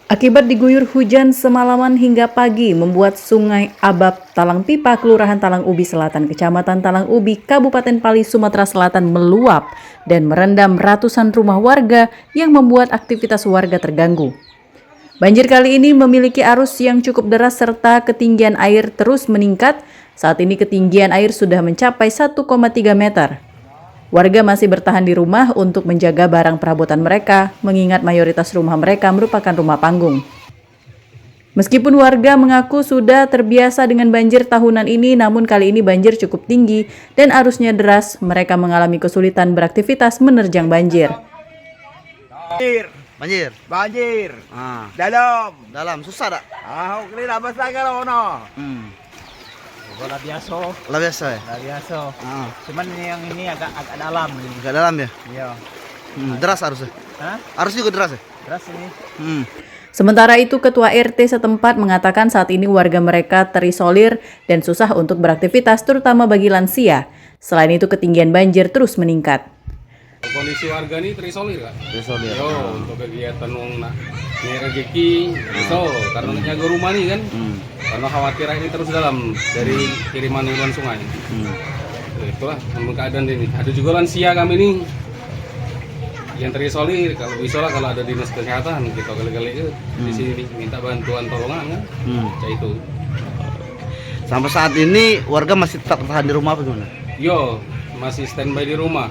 Akibat diguyur hujan semalaman hingga pagi membuat Sungai Abab Talang Pipa, Kelurahan Talang Ubi Selatan, Kecamatan Talang Ubi, Kabupaten Pali, Sumatera Selatan meluap dan merendam ratusan rumah warga yang membuat aktivitas warga terganggu. Banjir kali ini memiliki arus yang cukup deras serta ketinggian air terus meningkat. Saat ini ketinggian air sudah mencapai 1,3 meter. Warga masih bertahan di rumah untuk menjaga barang perabotan mereka, mengingat mayoritas rumah mereka merupakan rumah panggung. Meskipun warga mengaku sudah terbiasa dengan banjir tahunan ini, namun kali ini banjir cukup tinggi dan arusnya deras. Mereka mengalami kesulitan beraktivitas menerjang banjir. Banjir. Dalam susah tak? Ini dah besar kalau no. Bola biasa. Lah biasa ya. Bola biasa. Cuman yang ini agak dalam. Agak dalam ya. Iya. Deras arusnya. Hah? Arus juga deras ya. Deras ini. Sementara itu, Ketua RT setempat mengatakan saat ini warga mereka terisolir dan susah untuk beraktivitas, terutama bagi lansia. Selain itu, ketinggian banjir terus meningkat. Kondisi warga ini terisolir kan? Terisolir. Yo, untuk kegiatan wong nak rezeki, so karena nyaga rumah nih kan, karena khawatir ini terus dalam dari kiriman huluan sungai. Itulah memang keadaan ini. Ada juga lansia kami nih yang terisolir. Kalau bisa lah, kalau ada dinas kesehatan kita kali-kali di sini minta bantuan tolongan kan, itu. Sampai saat ini warga masih tetap bertahan di rumah apa gimana? Yo, masih standby di rumah.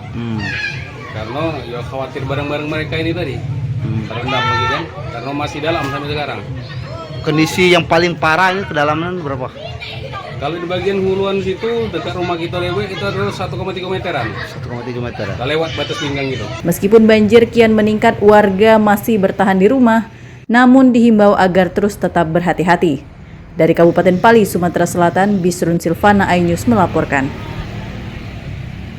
Karena ya khawatir barang-barang mereka ini tadi terendam lagi kan, karena masih dalam sampai sekarang. Kondisi yang paling parah ini kedalaman berapa? Kalau di bagian huluan situ dekat rumah kita lewe itu adalah 1,3 meteran. 1,3 meter. Kita lewat batas pinggang gitu. Meskipun banjir kian meningkat, warga masih bertahan di rumah, namun dihimbau agar terus tetap berhati-hati. Dari Kabupaten Pali, Sumatera Selatan, Bisrun Silvana, iNews melaporkan.